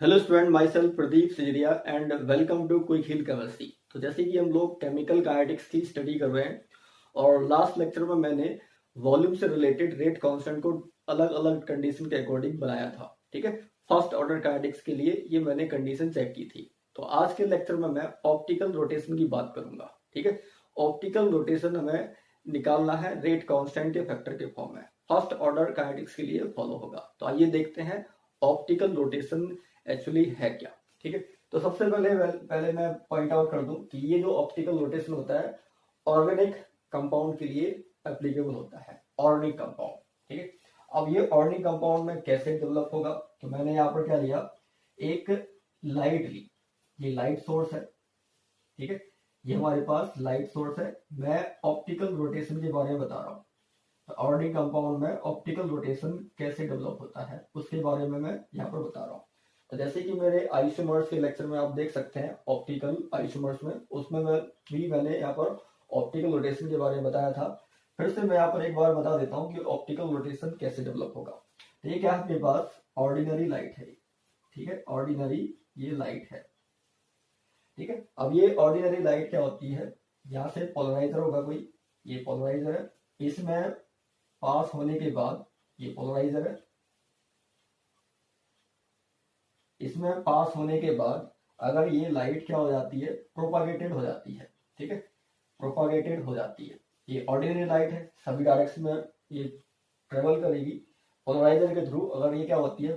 Hello student, myself Pradeep Sijariya and welcome to quick hill chemistry. तो जैसे कि हम लोग केमिकल काइनेटिक्स की स्टडी कर रहे हैं और लास्ट लेक्चर में मैंने वॉल्यूम से रिलेटेड रेट कांस्टेंट को अलग अलग कंडीशन के अकॉर्डिंग बनाया था। ठीक है, फर्स्ट ऑर्डर काइनेटिक्स के लिए ये मैंने कंडीशन चेक की थी। तो आज के लेक्चर में मैं ऑप्टिकल रोटेशन की बात करूंगा। ठीक है, ऑप्टिकल रोटेशन हमें निकालना है रेट कांस्टेंट के फैक्टर के फॉर्म में, फर्स्ट ऑर्डर काइनेटिक्स के लिए फॉलो होगा। तो आइए देखते हैं ऑप्टिकल रोटेशन एक्चुअली है क्या। ठीक है, तो सबसे पहले मैं पॉइंट आउट कर दूं कि ये जो ऑप्टिकल रोटेशन होता है ऑर्गेनिक कंपाउंड के लिए एप्लीकेबल होता है, ऑर्गेनिक कंपाउंड। ठीक है, अब ये ऑर्गेनिक कंपाउंड में कैसे डेवलप होगा, तो मैंने यहाँ पर क्या लिया, एक लाइट ली, ये लाइट सोर्स है। ठीक है, ये हमारे पास लाइट सोर्स है। मैं ऑप्टिकल रोटेशन के बारे में बता रहा हूँ। तो ऑर्गेनिक कंपाउंड में ऑप्टिकल रोटेशन कैसे डेवलप होता है उसके बारे में मैं यहाँ पर बता रहा हूँ। तो जैसे कि मेरे आइसोमर्स के लेक्चर में आप देख सकते हैं ऑप्टिकल आइसोमर्स में, उसमें मैंने यहाँ पर ऑप्टिकल रोटेशन के बारे में बताया था। फिर से मैं यहाँ पर एक बार बता देता हूँ कि ऑप्टिकल रोटेशन कैसे डेवलप होगा। तो ये क्या है, आपके पास ऑर्डिनरी लाइट है। ठीक है, ऑर्डिनरी ये लाइट है। ठीक है, अब ये ऑर्डिनरी लाइट क्या होती है, यहाँ से पोलराइजर होगा कोई, ये पोलराइजर है, इसमें पास होने के बाद ये पोलराइजर है, इसमें पास होने के बाद अगर ये लाइट क्या हो जाती है, प्रोपागेटेड हो जाती है। ठीक है, प्रोपागेटेड हो जाती है। ये ऑर्डिनरी लाइट है, सभी डायरेक्शन में ये ट्रेवल करेगी पोलराइजर के थ्रू। अगर ये क्या होती है,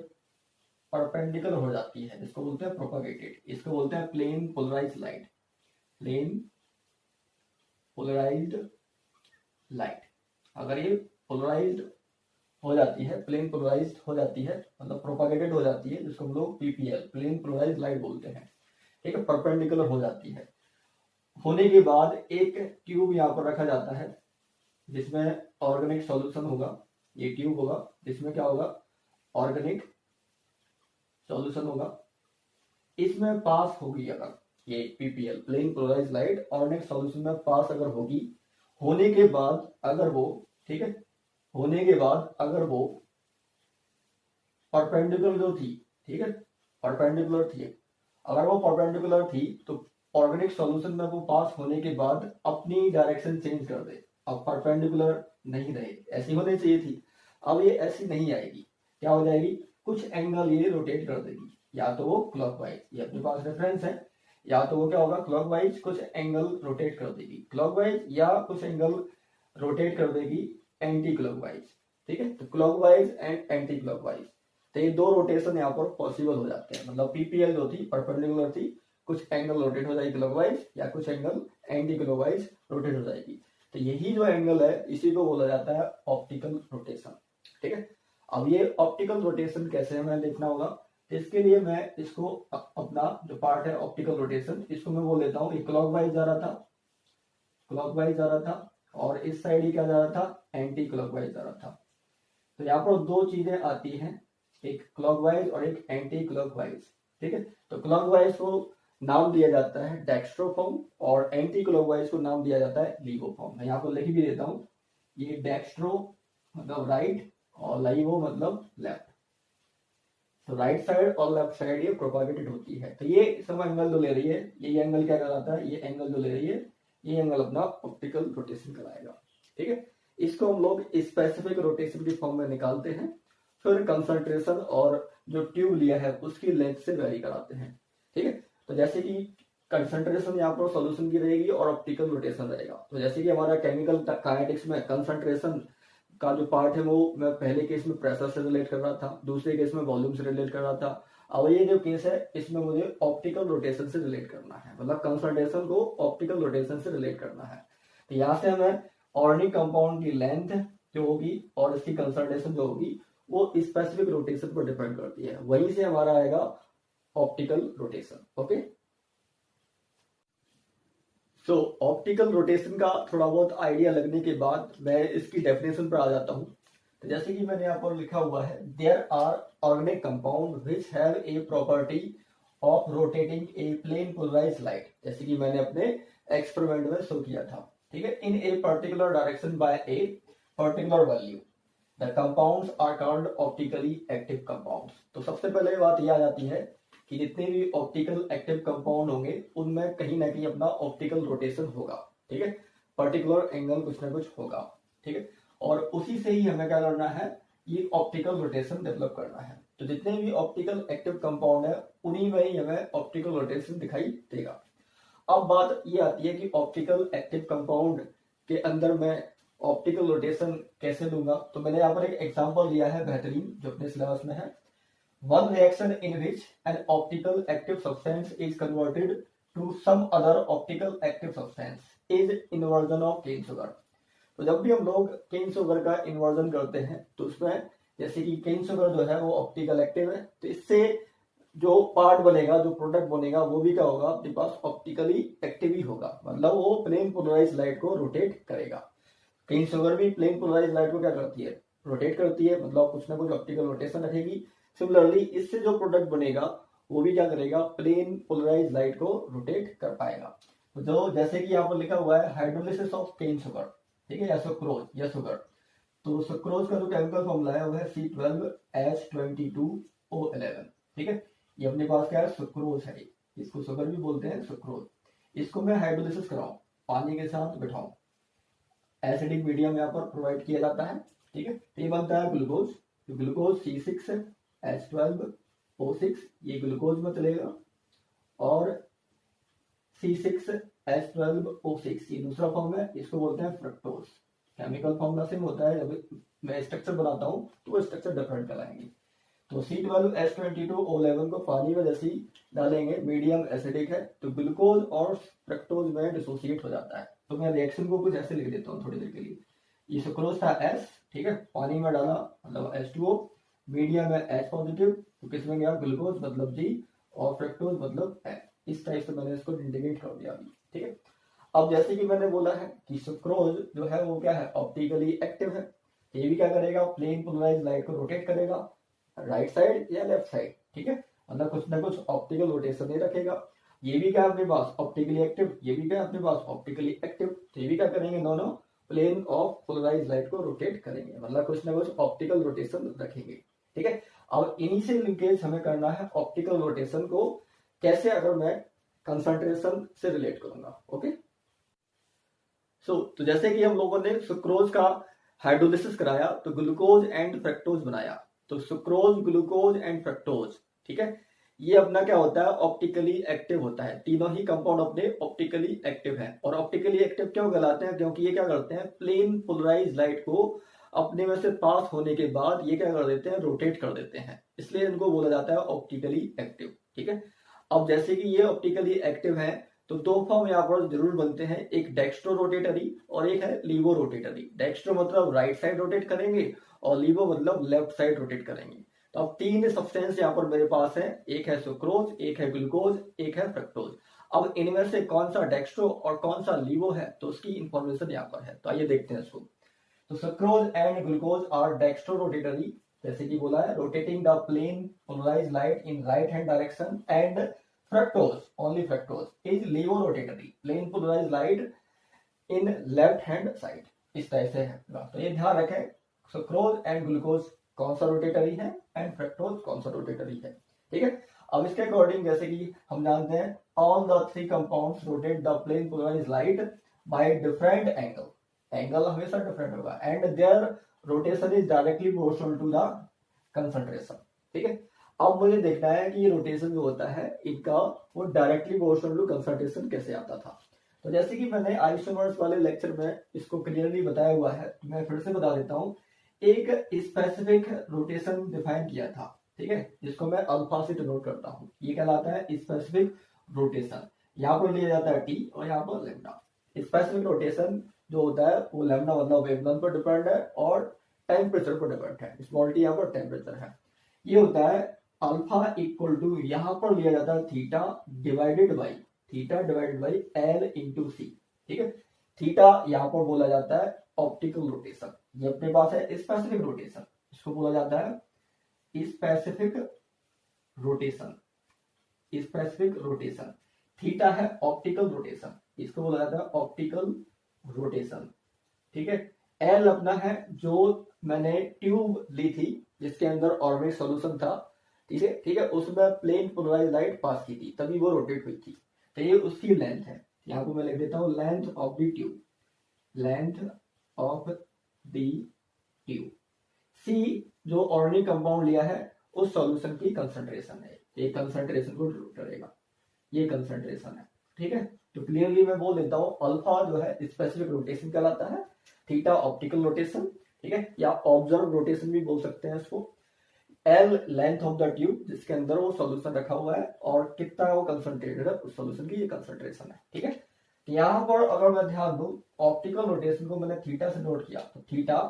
परपेंडिकुलर हो जाती है, इसको बोलते हैं प्रोपागेटेड, इसको बोलते हैं plane polarised light, plane polarised light. अगर ये पोलराइज्ड हो जाती है, प्लेन पोलराइज्ड हो जाती है, मतलब प्रोपागेटेड हो जाती है, जिसको हम लोग पीपीएल प्लेन पोलराइज्ड लाइट बोलते हैं। ठीक है, परपेंडिकुलर हो जाती है, होने के बाद एक ट्यूब यहाँ पर रखा जाता है जिसमें ऑर्गेनिक सॉल्यूशन होगा। ये ट्यूब होगा जिसमें क्या होगा, ऑर्गेनिक सॉल्यूशन होगा। इसमें पास होगी अगर ये PPL plane polarised light organic solution में पास अगर होगी, होने के बाद अगर वो, ठीक है, होने के बाद अगर वो परपेंडिकुलर जो थी, ठीक है, परपेंडिकुलर थी, अगर वो परपेंडिकुलर थी तो ऑर्गेनिक सॉल्यूशन में वो पास होने के बाद अपनी डायरेक्शन चेंज कर दे। अब परपेंडिकुलर नहीं रहे, ऐसी होनी चाहिए थी, अब ये ऐसी नहीं आएगी, क्या हो जाएगी, कुछ एंगल ये रोटेट कर देगी, या तो वो क्लॉकवाइज, ये अपने पास रेफरेंस है, या तो वो क्या होगा क्लॉकवाइज कुछ एंगल रोटेट कर देगी क्लॉकवाइज, या कुछ एंगल रोटेट कर देगी एंटी क्लॉकवाइज। ठीक है, तो क्लॉकवाइज एंड एंटी क्लॉकवाइज, तो ये दो रोटेशन यहाँ पर पॉसिबल हो जाते हैं। मतलब पीपीएल जो थी परपेंडिकुलर थी, कुछ एंगल रोटेट हो जाएगी क्लॉकवाइज, या कुछ एंगल एंटी क्लॉकवाइज रोटेट हो जाएगी। तो यही जो एंगल है इसी को बोला जाता है ऑप्टिकल रोटेशन। ठीक है, अब ये ऑप्टिकल रोटेशन कैसे हमें देखना होगा, तो इसके लिए मैं इसको अपना जो पार्ट है ऑप्टिकल रोटेशन, इसको मैं बोल लेता हूँ, ये क्लॉकवाइज जा रहा था, क्लॉकवाइज जा रहा था, और इस साइड ही क्या जा रहा था, एंटी क्लॉकवाइज जा रहा था। तो यहाँ पर दो चीजें आती हैं, एक क्लॉकवाइज और एक एंटी क्लॉकवाइज। ठीक है, तो क्लॉकवाइज को नाम दिया जाता है डेक्स्ट्रोफॉर्म और एंटी क्लॉकवाइज को नाम दिया जाता है लीगोफॉर्म। मैं यहाँ पर लिख भी देता हूँ, ये डेक्स्ट्रो मतलब राइट और लाइवो मतलब लेफ्ट। तो राइट साइड और लेफ्ट साइड ये प्रोपागेटेड होती है। तो ये सब एंगल जो ले रही है, ये एंगल क्या कहलाता है, ये एंगल जो ले रही है, ये एंगल अपना ऑप्टिकल रोटेशन कहलाएगा। ठीक है, इसको हम लोग स्पेसिफिक रोटेशन की फॉर्म में निकालते हैं, फिर कंसंट्रेशन और जो ट्यूब लिया है उसकी लेंथ से वेरी कराते हैं। ठीक है, तो जैसे कि कंसंट्रेशन यहाँ पर सॉल्यूशन की रहेगी और ऑप्टिकल रोटेशन रहेगा। तो जैसे कि हमारा केमिकल काइनेटिक्स में कंसंट्रेशन का जो पार्ट है वो मैं पहले केस में प्रेशर से रिलेट कर रहा था, दूसरे केस में वॉल्यूम से रिलेट कर रहा था। अब ये जो केस है इसमें मुझे ऑप्टिकल रोटेशन से रिलेट करना है, मतलब कंसंट्रेशन को ऑप्टिकल रोटेशन से रिलेट करना है। तो यहाँ से हमें ऑर्गेनिक कंपाउंड की लेंथ जो होगी और इसकी कंसंट्रेशन जो होगी वो स्पेसिफिक रोटेशन पर डिपेंड करती है, वहीं से हमारा आएगा ऑप्टिकल रोटेशन। ओके, सो ऑप्टिकल रोटेशन का थोड़ा बहुत आइडिया लगने के बाद मैं इसकी डेफिनेशन पर आ जाता हूं। तो जैसे कि मैंने यहाँ पर लिखा हुआ है, there are organic compound which have a property of rotating a plane polarised light, जैसे कि मैंने अपने एक्सपेरिमेंट में शो किया था। ठीक है, in a particular direction by a particular value, the compounds are called optically active compounds. तो सबसे पहले बात यह आ जाती है कि जितने भी ऑप्टिकल एक्टिव कंपाउंड होंगे उनमें कहीं ना कहीं अपना ऑप्टिकल रोटेशन होगा, ठीक है, पर्टिकुलर एंगल कुछ ना कुछ होगा, ठीक है, और उसी से ही हमें क्या करना है, ये ऑप्टिकल रोटेशन डेवलप करना है। तो जितने भी ऑप्टिकल एक्टिव कंपाउंड है उन्हीं में ही हमें ऑप्टिकल रोटेशन दिखाई देगा। अब बात ये आती है कि ऑप्टिकल एक्टिव कंपाउंड के अंदर मैं ऑप्टिकल रोटेशन कैसे लूंगा। तो मैंने यहाँ पर एक एग्जांपल दिया है बेहतरीन जो अपने सिलेबस में है। One reaction in which an optical active substance is converted to some other optical active substance is inversion of cane sugar. तो जब भी हम लोग केन शुगर का इन्वर्जन करते हैं तो उसमें जैसे कि केन शुगर जो है वो ऑप्टिकल एक्टिव है, तो इससे जो पार्ट बनेगा, जो प्रोडक्ट बनेगा वो भी क्या होगा, आपके पास ऑप्टिकली एक्टिव ही होगा, मतलब वो प्लेन पोलराइज लाइट को रोटेट करेगा। केन शुगर भी प्लेन पोलराइज लाइट को क्या करती है, रोटेट करती है, मतलब कुछ ना कुछ ऑप्टिकल रोटेशन रखेगी। सिमिलरली इससे जो प्रोडक्ट बनेगा वो भी क्या करेगा, प्लेन पोलराइज लाइट को रोटेट कर पाएगा। तो जो जैसे कि यहाँ पर लिखा हुआ है हाइड्रोलिसिस ऑफ केन शुगर, ठीक है, या सुक्रोज या शुगर। तो सुक्रोज का जो केमिकल फॉर्मूला है वो है C12H22O11, ठीक है, ये अपने पास क्या है, सुक्रोज है, इसको शुगर भी बोलते हैं, सुक्रोज। इसको मैं हाइड्रोलिसिस कराऊं, पानी के साथ बिठाऊं, एसिडिक मीडियम यहाँ पर प्रोवाइड किया जाता है, ठीक है, तो ये बनता है ग्लूकोज। तो ग्लूकोज C6H12O6 ये ग्लूकोज में चलेगा, और C6H12O6 ये दूसरा फॉर्म है, इसको बोलते हैं फ्रक्टोज। केमिकल फॉर्मूला सेम होता है, जब मैं स्ट्रक्चर बनाता हूँ तो वो स्ट्रक्चर डिफरेंट कराएंगे। तो C12H22O11 को पानी में जैसे ही डालेंगे, मीडियम एसिडिक है, तो ग्लूकोज और फ्रक्टोज में डिसोसिएट हो जाता है। तो मैं रिएक्शन को कुछ ऐसे लिख देता हूँ थोड़ी देर के लिए। ये सुक्रोज था S, ठीक है, पानी में डाला मतलब H2O, मीडियम है H पॉजिटिव, तो किसमें गया ग्लूकोज मतलब G, और फ्रक्टोज मतलब N। इस टाइप से मैंने इसको इंटीग्रेट कर दिया अभी, ठीक है। अब जैसे कि मैंने बोला है कि सुक्रोज जो है वो क्या है, ऑप्टिकली एक्टिव है, ये भी क्या करेगा, प्लेन पोलराइज लाइट को रोटेट करेगा राइट साइड या लेफ्ट साइड, ठीक है, मतलब कुछ ना कुछ ऑप्टिकल रोटेशन ही रखेगा। ये भी क्या है अपने पास ऑप्टिकली एक्टिव, ये भी क्या है अपने पास ऑप्टिकली एक्टिव, तो ये भी क्या करेंगे, दोनों प्लेन ऑफ पोलराइज लाइट को रोटेट करेंगे, मतलब कुछ ना कुछ ऑप्टिकल रोटेशन रखेंगे, ठीक है। अब इनिशियल लिंकेज हमें करना है ऑप्टिकल रोटेशन को कैसे, अगर मैं कंसंट्रेशन से रिलेट करूंगा, ओके। तो जैसे कि हम लोगों ने सुक्रोज का हाइड्रोलिसिस कराया तो ग्लूकोज एंड फ्रक्टोज बनाया, तो सुक्रोज, ग्लूकोज एंड फ्रक्टोज, ठीक है, ये अपना क्या होता है, ऑप्टिकली एक्टिव होता है। तीनों ही कंपाउंड अपने ऑप्टिकली एक्टिव हैं, और ऑप्टिकली एक्टिव क्यों कहलाते हैं, क्योंकि ये क्या करते हैं, प्लेन पोलराइज लाइट को अपने में से पास होने के बाद ये क्या कर देते हैं, रोटेट कर देते हैं, इसलिए इनको बोला जाता है ऑप्टिकली एक्टिव, ठीक है। अब जैसे कि ये ऑप्टिकली एक्टिव है तो दो फॉर्म यहाँ पर जरूर बनते हैं, एक डेक्स्ट्रो रोटेटरी और एक है लीवो रोटेटरी। डेक्स्ट्रो मतलब राइट साइड रोटेट करेंगे और लीवो मतलब लेफ्ट साइड रोटेट करेंगे। तो अब तीन सब्सटेंस यहाँ पर मेरे पास है, एक है सुक्रोज, एक है ग्लूकोज, एक है फ्रक्टोज। अब इनमें से कौन सा डेक्स्ट्रो और कौन सा लीवो है, तो उसकी इंफॉर्मेशन यहाँ पर है, तो आइए देखते हैं इसको। तो sucrose and glucose are dextrorotatory, जैसे कि बोला है, rotating the plane polarised light in right hand direction, and fructose, only fructose is laevorotatory, plane polarised light in left hand side, इस तरह से है। तो ये ध्यान रखें, सुक्रोज एंड ग्लूकोज कौन सा रोटेटरी है एंड फ्रक्टोज कौन सा रोटेटरी है, ठीक है। अब इसके अकॉर्डिंग जैसे कि हम जानते हैं all the three compounds rotate the plane polarised light by different angle, angle हमेशा डिफरेंट होगा, and their rotation is directly proportional to the concentration, ठीक है। अब मुझे देखना है कि ये रोटेशन जो होता है इनका वो डायरेक्टली प्रोपोर्शनल टू कंसंट्रेशन कैसे आता था। तो जैसे कि मैंने आइसोमर्स वाले लेक्चर में इसको क्लियरली बताया हुआ है, तो मैं फिर से बता देता हूँ। एक स्पेसिफिक रोटेशन डिफाइन किया था, ठीक है, जिसको मैं अल्फा से डिनोट करता हूँ, ये कहलाता है स्पेसिफिक रोटेशन। यहाँ पर लिया जाता है टी और यहाँ पर लैम्डा। स्पेसिफिक रोटेशन जो होता है वो लैम्डा मतलब वेवलेंथ पर डिपेंड है और टेम्परेचर पर डिपेंड है, स्मॉल टी यहाँ पर टेम्परेचर है। ये होता है अल्फा इक्वल टू, यहाँ पर लिया जाता है theta divided by l into c, ठीक है। थीटा यहाँ पर बोला जाता है ऑप्टिकल रोटेशन, ये अपने पास है स्पेसिफिक रोटेशन, इसको बोला जाता है स्पेसिफिक रोटेशन। थीटा है ऑप्टिकल रोटेशन, इसको बोला जाता है ऑप्टिकल रोटेशन, ठीक है। एल अपना है जो मैंने ट्यूब ली थी जिसके अंदर ऑर्गेनिक सॉल्यूशन था, ठीक है, उसमें प्लेन पोलराइज लाइट पास की थी, तभी वो रोटेट हुई थी। तो ये उसकी लेंथ है। यहाँ को मैं लिख देता हूँ length of the tube, length of the tube. C जो ऑर्गेनिक कंपाउंड लिया है उस सॉल्यूशन की कंसंट्रेशन है, ये कंसंट्रेशन को डिनोट करेगा, ये कंसंट्रेशन है। ठीक है, तो क्लियरली मैं बोल देता हूँ, अल्फा जो है स्पेसिफिक रोटेशन कहलाता है, थीटा ऑप्टिकल रोटेशन, ठीक है, या ऑब्जर्व रोटेशन भी बोल सकते हैं इसको। L length of the tube जिसके अंदर वो सॉल्यूशन रखा हुआ है, और कितना वो कंसंट्रेटेड है उस सॉल्यूशन की, ये कंसंट्रेशन है। ठीक है, तो यहाँ पर अगर मैं ध्यान दूं, ऑप्टिकल रोटेशन को मैंने थीटा से नोट किया, तो थीटा,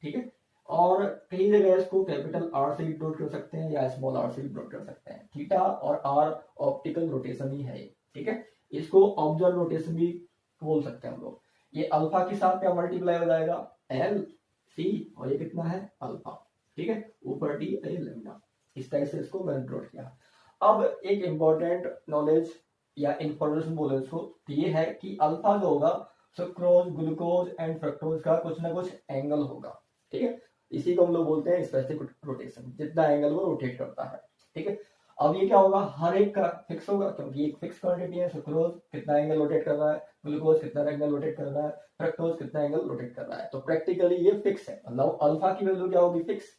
ठीक है, और कई जगह इसको कैपिटल आर से भी नोट कर सकते हैं या स्मॉल आर से भी नोट कर सकते हैं। थीटा और आर ऑप्टिकल रोटेशन ही है, ठीक है। इसको ऑब्जर्व रोटेशन भी बोल सकते हैं हम लोग। ये अल्फा के साथ क्या मल्टीप्लाई हो जाएगा, एल सी, और ये कितना है अल्फा, ठीक है, ऊपर डी ए लेम्डा। इस तरह से इसको मैंने नोट किया। अब एक इंपॉर्टेंट नॉलेज या इंफॉर्मेशन बोले इसको, तो ये है कि अल्फा जो होगा सुक्रोज, ग्लूकोज एंड फ्रक्टोज का कुछ ना कुछ एंगल होगा, ठीक है। इसी को हम लोग बोलते हैं स्पेसिफिक रोटेशन, जितना एंगल वो रोटेट करता है, ठीक है। अब ये क्या होगा, हर एक का फिक्स होगा, क्योंकि एक फिक्स क्वांटिटी है। सुक्रोज कितना एंगल रोटेट कर रहा है, ग्लूकोज कितना एंगल रोटेट कर रहा है, फ्रक्टोज कितना एंगल रोटेट कर रहा है। तो प्रैक्टिकली ये फिक्स है, मतलब अल्फा की वैल्यू क्या होगी, फिक्स।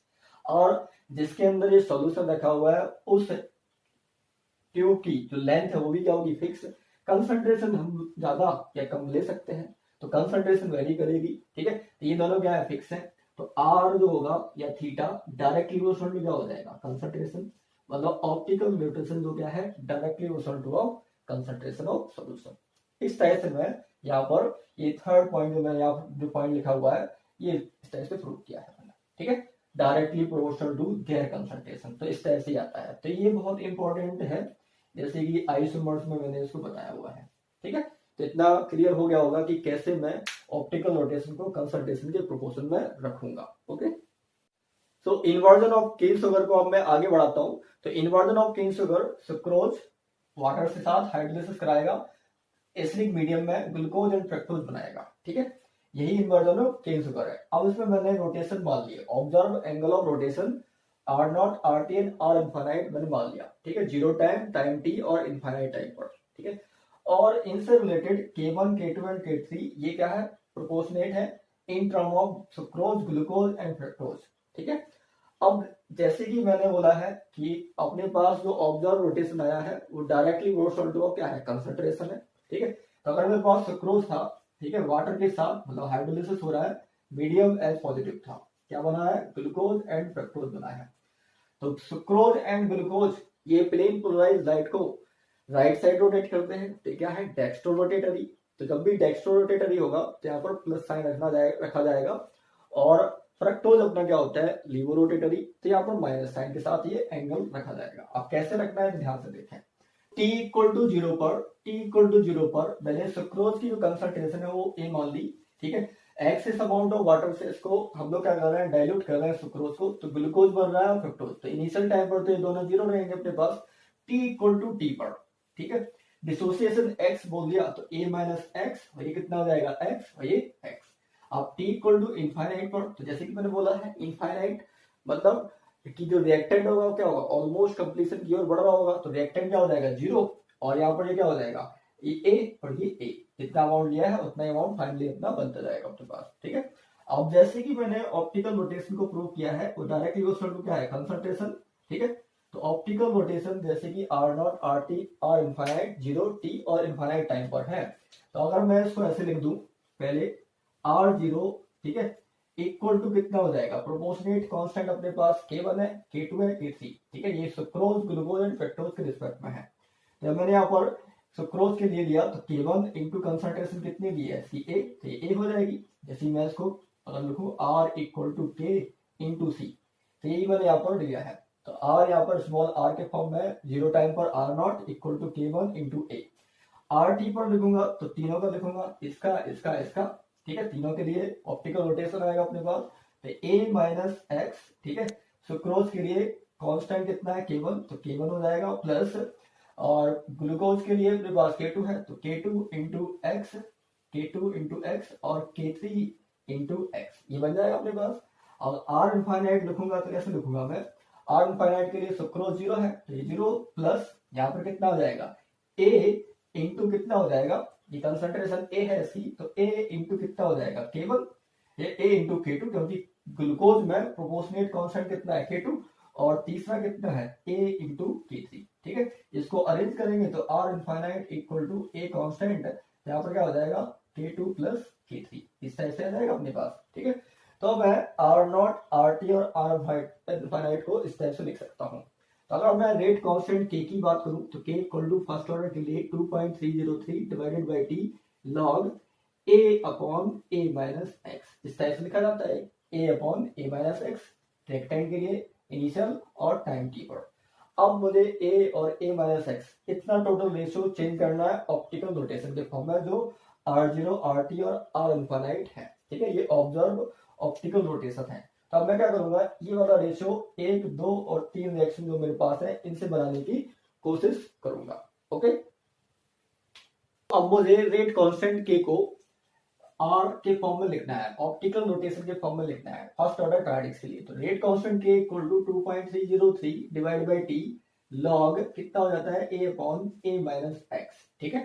और जिसके अंदर ये सॉल्यूशन रखा हुआ है उस ट्यूब की जो लेंथ है वो भी क्या होगी, फिक्स। कंसंट्रेशन हम ज्यादा या कम ले सकते हैं, तो कंसंट्रेशन वेरी करेगी, ठीक है। तो ये दोनों क्या है, फिक्स है। तो आर जो होगा या थीटा डायरेक्टली प्रोपोर्शनल टू क्या हो जाएगा, कंसंट्रेशन, मतलब ऑप्टिकल रोटेशन जो क्या है directly proportional to concentration of solution. इस तरह से मैं यहाँ पर ये थर्ड पॉइंट जो मैं यहाँ जो पॉइंट लिखा हुआ है ये इस तरह से प्रूव किया है मैंने, ठीक है, directly proportional to their concentration. तो इस तरह से आता है, तो ये बहुत इंपॉर्टेंट है, जैसे कि आइसोमर्स में मैंने इसको बताया हुआ है, ठीक है। तो इतना क्लियर हो गया होगा कि कैसे मैं ऑप्टिकल रोटेशन को कंसंट्रेशन के प्रोपोर्शन में रखूंगा। Okay, so inversion of cane sugar को अब मैं आगे बढ़ाता हूं। तो inversion of cane sugar, sucrose water के साथ हाइड्रोलिसिस कराएगा, एसिडिक मीडियम में ग्लूकोज एंड फ्रक्टोज बनाएगा, ठीक है। यही इन्वर्जन ऑफ केन शुगर है। अब इसमें मैंने रोटेशन मान लिया, observe angle of rotation R naught, R T and R infinite मैंने मान लिया, ठीक है, जीरो टाइम, टाइम टी और इनफाइनाइट टाइम पर, ठीक है। और इनसे related K1, K2 and K3 ये क्या है, प्रोपोर्शनेट है in term of sucrose, glucose and fructose, ठीक है। अब जैसे कि मैंने बोला है कि अपने पास जो ऑब्जर्व रोटेशन आया है वो डायरेक्टली प्रोपोर्शनल टू क्या है, कंसंट्रेशन है, ठीक है। तो अगर मेरे पास सुक्रोज था, ठीक है, वाटर के साथ मतलब हाइड्रोलिसिस हो रहा है, मीडियम एज पॉजिटिव था, क्या बना है, ग्लूकोज एंड फ्रक्टोज बना है। तो सुक्रोज एंड ग्लूकोज ये प्लेन पोलराइज लाइट को राइट साइड रोटेट करते हैं, तो क्या है, डेक्स्ट्रो रोटेटरी। तो जब भी डेक्स्ट्रो रोटेटरी होगा तो यहाँ पर प्लस साइन रखा जाएगा। और फ्रक्टोज अपना क्या होता है, लीवो रोटेटरी, तो यहाँ पर माइनस साइन के साथ ये एंगल रखा जाएगा। अब कैसे रखना है ध्यान से देखें। t इक्वल टू जीरो पर मैंने सुक्रोज की जो कंसंट्रेशन है वो ए मान ली, ठीक है। एक्सेस अमाउंट ऑफ वाटर से इसको हम लोग क्या कर रहे हैं, डाइल्यूट कर रहे हैं सुक्रोज को, तो ग्लूकोज बन रहा है फ्रक्टोज। तो इनिशियल टाइम पर तो ये दोनों जीरो रहेंगे अपने पास, t इक्वल टू टी पर, ठीक है। डिसोसिएशन x बोल दिया तो a माइनस एक्स, और ये कितना हो जाएगा x, और ये x। अब t इक्वल टू इनफाइनाइट पर, तो जैसे कि मैंने बोला है इनफाइनाइट मतलब कि जो रिएक्टेंट होगा क्या होगा, ऑलमोस्ट कंप्लीशन की ओर बढ़ रहा होगा, तो रिएक्टेंट क्या हो जाएगा, जीरो, और यहाँ पर ये क्या हो जाएगा, ये a और ये a, जितना अमाउंट लिया है उतना अमाउंट फाइनली अपना बनता जाएगा अपने पास, ठीक है। अब जैसे कि मैंने ऑप्टिकल रोटेशन को प्रूव किया है वो डायरेक्टली प्रोपोर्शनल टू क्या है, कंसंट्रेशन, ठीक है। तो ऑप्टिकल रोटेशन जैसे कि R naught, R T, R infinite, zero, T और इनफाइनाइट टाइम पर है। तो अगर मैं इसको ऐसे लिख दूं, पहले आर जीरो, ठीक है, इक्वल टू कितना हो जाएगा, प्रोपोर्शनेट कांस्टेंट अपने पास K1 है, K2 है, K3, ठीक है। ये सुक्रोज, ग्लूकोज एंड फ्रक्टोज के रिस्पेक्ट में है। तो मैंने यहाँ पर सुक्रोज के लिए लिया तो K1 इंटू कंसंट्रेशन कितनी दी है, Ca, तो ये हो जाएगी। जैसे मैं इसको अगर लिखूं R equal to K into c, तो यही मैंने यहाँ पर लिया है। तो R यहाँ पर स्मॉल r के फॉर्म में, जीरो टाइम पर R naught equal to K1 into A. R T पर लिखूंगा तो तीनों का लिखूंगा, इसका इसका इसका, ठीक है, तीनों के लिए ऑप्टिकल रोटेशन आएगा अपने पास, तो a माइनस एक्स, ठीक है। सुक्रोज के लिए कांस्टेंट कितना है, K1, तो K1 हो जाएगा प्लस, और ग्लूकोज के लिए अपने पास K2 है, तो K2 into x, K2 into x और K3 इंटू एक्स, ये बन जाएगा अपने पास। और R इनफाइनाइट लिखूंगा तो कैसे लिखूंगा मैं, आर इनफाइनाइट के लिए सुक्रोज 0 है, तो ये 0 प्लस यहाँ पर कितना हो जाएगा ए इंटू कितना हो जाएगा, ये कंसंट्रेशन ए है इसकी, तो ए इंटू कितना हो जाएगा केवल ये ए इंटू K2, क्योंकि ग्लूकोज में प्रोपोर्शनेट कांस्टेंट कितना है K2 और तीसरा कितना है ए इंटू K3। ठीक है, इसको अरेंज करेंगे तो R infinite equal to a constant, यहाँ पर क्या हो जाएगा K2 प्लस K3, इस टाइप से आ जाएगा अपने पास। ठीक है, तो मैं आर नॉट आर टी और आर इनफाइनाइट को इस टाइप से लिख सकता हूँ। तो अगर मैं रेट कांस्टेंट के की बात करूं तो के इक्वल टू फर्स्ट ऑर्डर के लिए 2.303 divided by T log A upon A minus x, इस टाइप से लिखा जाता है A upon A minus x, rectangle के लिए इनिशियल और टाइम टी पर। अब मुझे ए और ए माइनस एक्स इतना टोटल रेशियो चेंज करना है ऑप्टिकल रोटेशन के फॉर्म में, जो R0 RT और R इनफाइनाइट है। ठीक है, ये ऑब्जर्व ऑप्टिकल रोटेशन है। तो अब मैं क्या करूंगा, ये वाला रेशियो 1, 2 और 3 रिएक्शन जो मेरे पास है इनसे बनाने की कोशिश करूंगा। ओके, अब मुझे रेट कांस्टेंट के को आर के फॉर्म में लिखना है, ऑप्टिकल रोटेशन के फॉर्म में लिखना है फर्स्ट ऑर्डर कार्डिक्स के लिए। तो रेट कांस्टेंट के equal to 2.303 divide by T log कितना हो जाता है A upon A minus X. ठीक है,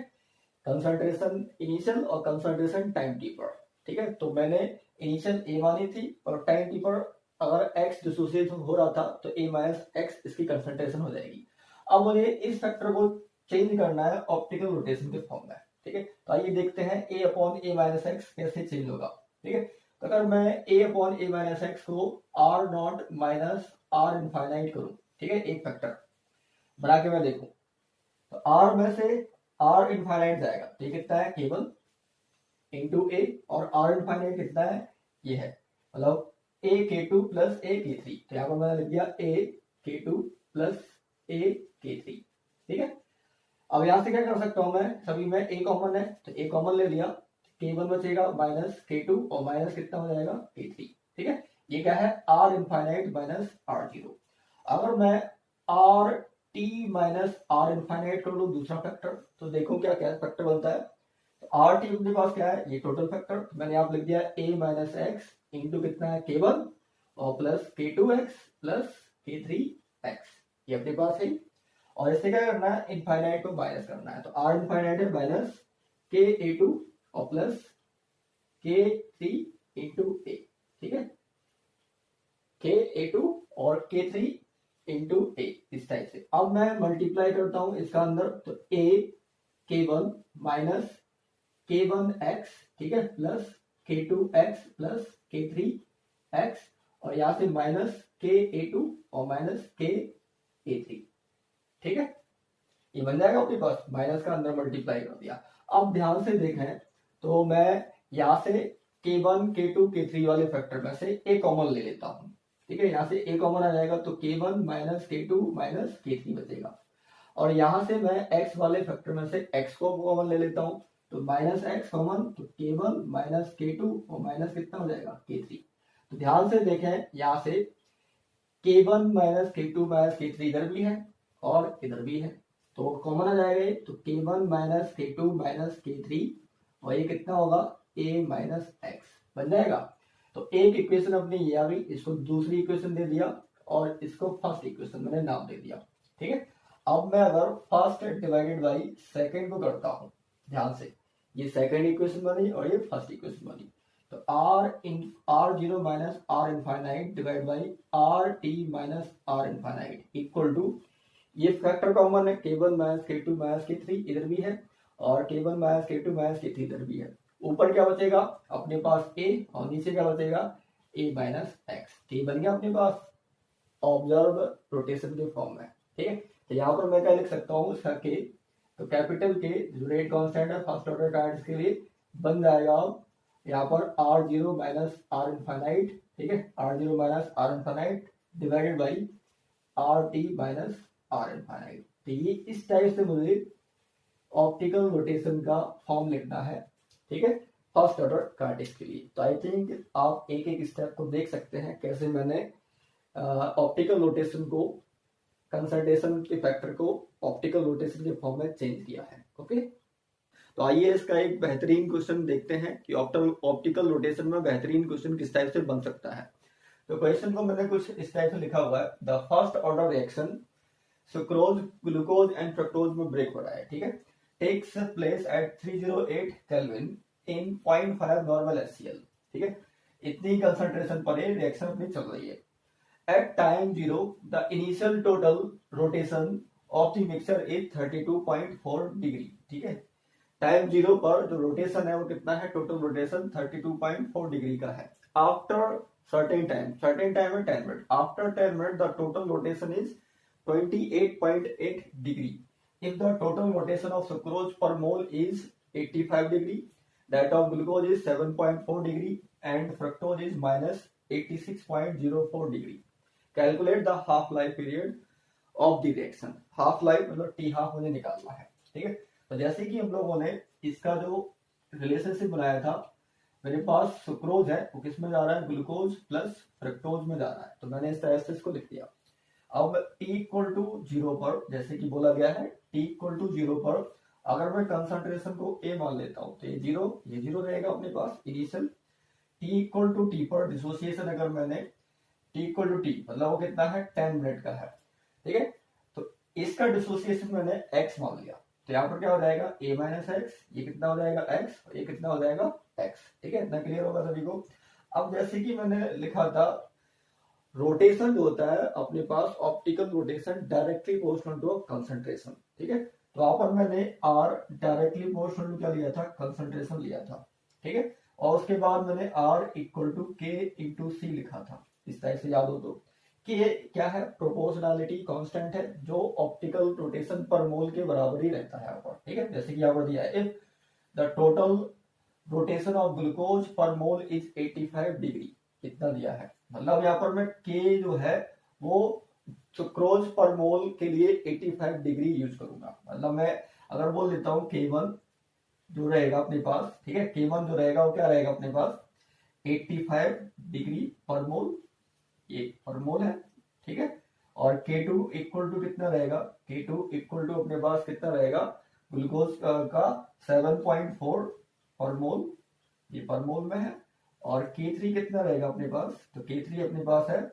कंसंट्रेशन इनिशियल और कंसंट्रेशन टाइम टी पर। ठीक है, तो मैंने इनिशियल ए मानी थी और टाइम टी पर अगर एक्स डिसोसिएट हो रहा था तो ए माइनस एक्स इसकी कंसंट्रेशन हो जाएगी। अब मुझे इस फैक्टर को चेंज करना है ऑप्टिकल रोटेशन के फॉर्म में। ठीक है, तो आइए देखते हैं A upon A minus X कैसे चेंज होगा। ठीक है, तो अगर मैं A upon A minus X को R naught minus R infinite करूं, ठीक है, एक फैक्टर बना के मैं देखूं तो आर में से आर इनफाइनाइट जाएगा, तो ये कितना है केवल इंटू ए, और आर इनफाइनाइट कितना है ये है, मतलब ए K2 प्लस ए K3। तो यहाँ पर मैंने लिख दिया ए K2 प्लस ए K3। ठीक है, अब यहां से क्या कर सकता हूं मैं, सभी में ए कॉमन है तो ए कॉमन ले लिया, K1 बचेगा माइनस K2 और माइनस कितना हो जाएगा K3। ठीक है, ये क्या है आर इनफाइनाइट माइनस R0। अगर मैं R T minus R infinite कर लूं दूसरा फैक्टर, तो देखो क्या क्या फैक्टर बनता है। तो आर टी अपने पास क्या है, ये टोटल फैक्टर, तो मैंने आप लिख दिया ए माइनस एक्स इंटू कितना है K1 और प्लस K2x प्लस K3x, ये अपने पास है। और इससे क्या करना है, इनफाइनाइट को माइनस करना है, तो आर इनफाइनाइट है माइनस K_A2 और प्लस K3 इंटू ए। ठीक है, K_A2 और K3 इंटू ए, इस टाइप से। अब मैं मल्टीप्लाई करता हूं इसका अंदर, तो a K1 माइनस K1x, ठीक है, प्लस K2x प्लस K3x, और यहां से माइनस K_A2 और माइनस K_A3। ठीक है, ये बन जाएगा आपके पास, माइनस का अंदर मल्टीप्लाई कर दिया। अब ध्यान से देखें तो मैं यहां से K1 K2 K3 वाले फैक्टर में से ए कॉमन ले लेता हूं। ठीक है, यहां से ए कॉमन आ जाएगा तो K1 minus K2 minus K3 बचेगा, और यहां से मैं x वाले फैक्टर में से x को कॉमन ले लेता हूं, तो माइनस एक्स कॉमन, तो K1 माइनस K2 और माइनस कितना हो जाएगा K3। तो ध्यान से देखें, यहां से K1 minus K2 minus K3 इधर भी है और इधर भी है, तो कॉमन आ जाएगा, तो K1 minus K2 minus K3, और ये कितना होगा a माइनस एक्स बन जाएगा। तो एक इक्वेशन अपनी ये आ गई, इसको दूसरी इक्वेशन दे दिया और इसको फर्स्ट इक्वेशन मैंने नाम दे दिया। ठीक है, अब मैं अगर फर्स्ट डिवाइडेड बाई सेकंड को करता हूं, ध्यान से, ये सेकंड इक्वेशन बनी और ये फर्स्ट इक्वेशन बनी, तो R0 minus R infinite divide by RT minus R infinite equal to, ये फैक्टर कॉमन है, K1 minus K2 minus K3 इधर भी है और K1 minus K2 minus K3 इधर भी है। ऊपर क्या बचेगा अपने पास a और नीचे क्या बचेगा a माइनस एक्स। ठीक बन गया अपने पास ऑब्जर्व रोटेशन के फॉर्म में। ठीक है, तो यहाँ पर मैं क्या लिख सकता हूँ इसका k, तो कैपिटल के जो रेट कांस्टेंट है फर्स्ट ऑर्डर कार्ड्स के लिए बन जाएगा यहाँ पर R0 माइनस R इनफाइनाइट, ठीक है, R0 minus R infinite divided by RT minus R infinite. तो ये इस टाइप से मुझे ऑप्टिकल रोटेशन का फॉर्म लिखना है। ठीक है, फर्स्ट ऑर्डर कार्डिक्स के लिए। तो आई थिंक आप एक एक स्टेप को देख सकते हैं कैसे मैंने ऑप्टिकल रोटेशन को, कंसंट्रेशन के फैक्टर को ऑप्टिकल रोटेशन के फॉर्म में चेंज किया है। ओके, तो आइए इसका एक बेहतरीन क्वेश्चन देखते हैं कि ऑप्टिकल रोटेशन में बेहतरीन क्वेश्चन किस टाइप से बन सकता है। तो क्वेश्चन को मैंने कुछ इस टाइप से लिखा हुआ है, the first order reaction sucrose glucose and fructose में ब्रेक हो रहा है, ठीक है, takes place at 308 kelvin in 0.5 normal HCl, ठीक है, इतनी कंसंट्रेशन पर ये रिएक्शन अपनी चल रही है। At time 0 the initial total rotation of the mixture is 32.4 degree, ठीक है, टाइम 0 पर जो रोटेशन है वो कितना है, टोटल रोटेशन 32.4 डिग्री का है। आफ्टर certain time है 10 minute, after 10 minute the total rotation is 28.8 degree. If the total rotation of sucrose per mole is 85 degree, that of glucose is 7.4 degree and fructose is minus 86.04 degree. Calculate the half life period of the reaction. Half life मतलब T half मुझे निकालना है, ठीक है। तो जैसे कि हम लोगों ने इसका जो रिलेशनशिप बनाया था, मेरे पास सुक्रोज है वो किस में जा रहा है, ग्लूकोज प्लस फ्रक्टोज में जा रहा है, तो मैंने इस तरह से इसको लिख दिया। अब t इक्वल टू 0 पर, जैसे कि बोला गया है, t इक्वल टू 0 पर अगर मैं कंसंट्रेशन को a मान लेता हूं तो ये जीरो रहेगा अपने पास initial. t equal to t पर डिसोसिएशन अगर मैंने t इक्वल टू t मतलब वो कितना है 10 मिनट का है, ठीक है, तो इसका डिसोसिएशन मैंने x मान लिया, तो यहाँ पर क्या हो जाएगा a माइनस एक्स, ये कितना हो जाएगा x, ये कितना हो जाएगा x, ठीक है, इतना क्लियर होगा सभी को। अब जैसे कि मैंने लिखा था रोटेशन जो होता है अपने पास optical rotation directly proportional to concentration, ठीक है, तो वहां पर मैंने r डायरेक्टली प्रोपोर्शनल टू क्या लिया था, कंसंट्रेशन लिया था, ठीक है, और उसके बाद मैंने r equal to k into c लिखा था, इस तरह से याद हो तो। कि ये क्या है, प्रोपोर्शनलिटी कांस्टेंट है जो ऑप्टिकल रोटेशन पर मोल के बराबर ही रहता है यहाँ पर, ठीक है, जैसे कि यहाँ पर दिया है if the total rotation of glucose पर मोल इज 85 डिग्री, इतना दिया है, मतलब यहाँ पर मैं k जो है वो सुक्रोज पर मोल के लिए 85 डिग्री यूज करूंगा, मतलब मैं अगर बोल देता हूँ K1 जो रहेगा अपने पास, ठीक है, K1 जो रहेगा वो क्या रहेगा अपने पास 85 डिग्री पर मोल, ये पर मोल है, ठीक है, और K2 इक्वल टू कितना रहेगा, K2 इक्वल टू अपने पास कितना रहेगा, ग्लूकोज का 7.4 पर मोल, ये पर मोल में है, और K3 कितना रहेगा अपने पास, तो K3 अपने पास है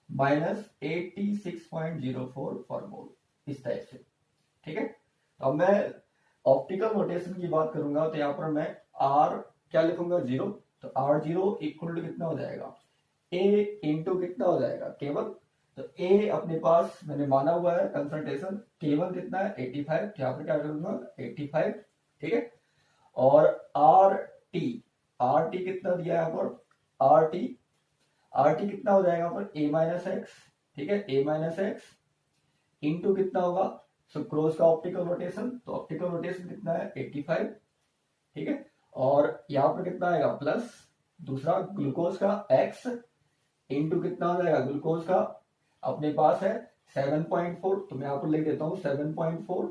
माइनस 86.04 पर मोल, इस टाइप से, ठीक है। तो अब मैं ऑप्टिकल रोटेशन की बात करूंगा तो यहाँ पर मैं R क्या लिखूंगा 0, तो R0 इक्वल टू कितना हो जाएगा A इंटू कितना हो जाएगा K1, तो A अपने पास मैंने माना हुआ है कंसंट्रेशन, K1 कितना है 85, तो यहाँ पर क्या करूंगा 85, ठीक है, और RT कितना दिया है यहाँ पर, RT कितना हो जाएगा यहाँ पर a माइनस एक्स, ठीक है, a माइनस एक्स इंटू कितना होगा सुक्रोज का ऑप्टिकल रोटेशन, तो ऑप्टिकल रोटेशन कितना है 85, ठीक है, और यहाँ पर कितना आएगा प्लस दूसरा ग्लूकोज का x इंटू कितना हो जाएगा ग्लूकोज का अपने पास है 7.4, तो मैं यहाँ पर लिख देता हूँ 7.4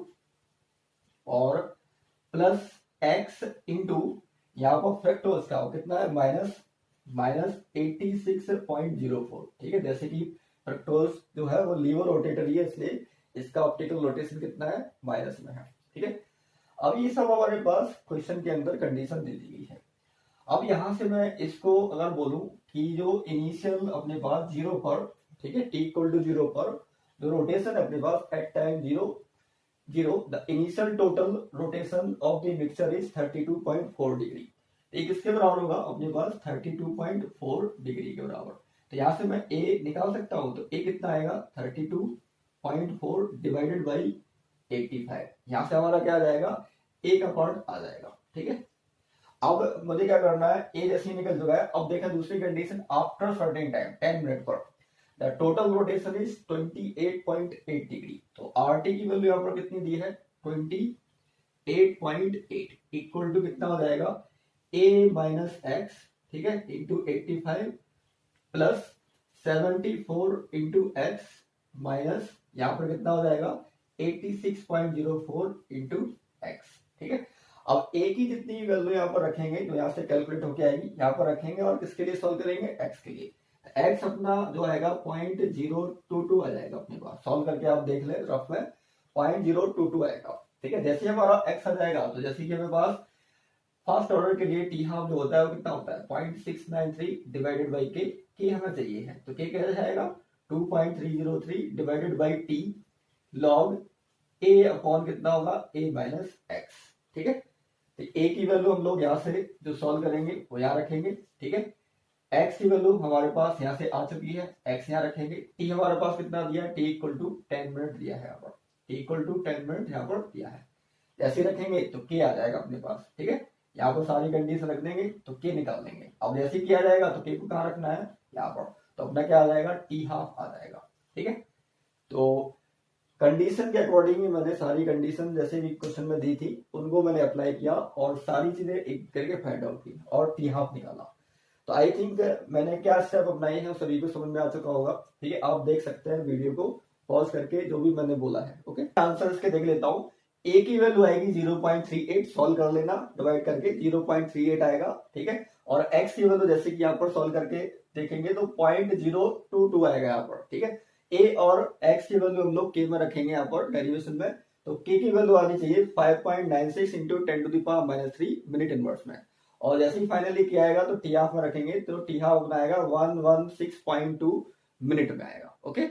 और प्लस x इंटू यहाँ पर फ्रक्टोज का कितना है माइनस 86.04, ठीक है, जैसे कि फ्रक्टोज जो है वो लीवर रोटेटरी है इसलिए इसका ऑप्टिकल रोटेशन कितना है माइनस में है, ठीक है। अब ये सब हमारे पास क्वेश्चन के अंदर कंडीशन दे दी गई है। अब यहां से मैं इसको अगर बोलूं कि जो इनिशियल अपने पास 0 पर, ठीक है, t इक्वल टू 0 पर जो रोटेशन है अपने पास at time 0 the initial total rotation of the mixture is 32.4 degree, ये किसके बराबर होगा अपने पास 32.4 डिग्री के बराबर, तो यहाँ से मैं a निकाल सकता हूं, तो a कितना आएगा 32.4 डिवाइडेड बाई 85, यहाँ से हमारा क्या आ जाएगा a का पार्ट आ जाएगा, ठीक है। अब मुझे क्या करना है, a जैसे निकल चुका है, अब देखा दूसरी condition after certain time 10 minute पर the total rotation is 28.8 degree, तो RT की वैल्यू यहाँ पर कितनी दी है 28.8 इक्वल टू कितना हो जाएगा a माइनस एक्स, ठीक है, into 85 plus 74 into x minus यहाँ पर कितना हो जाएगा 86.04 इंटू एक्स, ठीक है। अब a की जितनी वैल्यू यहाँ पर रखेंगे तो यहाँ से कैलकुलेट होके आएगी, यहाँ पर रखेंगे और किसके लिए सॉल्व करेंगे x के लिए, x अपना जो आएगा 0.022 आ जाएगा अपने पास, सॉल्व करके आप देख ले रफ में 0.022 आएगा, ठीक है। जैसे हमारा x आ जाएगा तो जैसे कि हमारे पास फर्स्ट ऑर्डर के लिए टी हाफ जो होता है वो कितना होता है 0.693 डिवाइडेड बाई के के हमें चाहिए है, तो के कैसे जाएगा 2.303 divided by T log A upon कितना होगा a माइनस एक्स। ठीक है, तो a की वैल्यू हम लोग यहाँ से जो सॉल्व करेंगे वो यहाँ रखेंगे। ठीक है, x की वैल्यू हमारे पास यहाँ से आ चुकी है, x यहाँ रखेंगे। t हमारे पास कितना दिया है, t इक्वल टू 10 मिनट दिया है यहाँ पर, t इक्वल टू 10 मिनट यहाँ पर दिया है। ऐसे रखेंगे तो k आ जाएगा अपने पास। ठीक है, यहाँ पर सारी कंडीशन रख देंगे तो k निकाल देंगे। अब जैसे किया जाएगा तो k को कहाँ रखना है, यहाँ पर, तो अपना क्या आ जाएगा t हाफ आ जाएगा। ठीक है, तो कंडीशन के अकॉर्डिंग ही मैंने सारी कंडीशन जैसे भी क्वेश्चन में दी थी उनको मैंने अप्लाई किया और सारी चीजें एक करके फाइंड आउट की और टी हाफ निकाला। तो आई थिंक मैंने क्या स्टेप अपनाए हैं सभी को समझ में आ चुका होगा। ठीक है, आप देख सकते हैं वीडियो को पॉज करके जो भी मैंने बोला है। ओके, आंसर के देख लेता हूँ। ए की वैल्यू आएगी 0.38, सॉल्व कर लेना डिवाइड करके 0.38 आएगा। ठीक है, और एक्स की वैल्यू जैसे कि यहाँ पर सॉल्व करके देखेंगे तो 0.022 आएगा यहाँ पर। ठीक है, ए और एक्स की वैल्यू हम लोग के में रखेंगे यहाँ पर डेरिवेशन में, तो के की वैल्यू आनी चाहिए 5.96 इंटू 10⁻³ मिनट इनवर्स में। और जैसे ही फाइनली किया आएगा तो टी हाफ में रखेंगे तो टी हाफ अपना आएगा 116.2 मिनट में आएगा। ओके।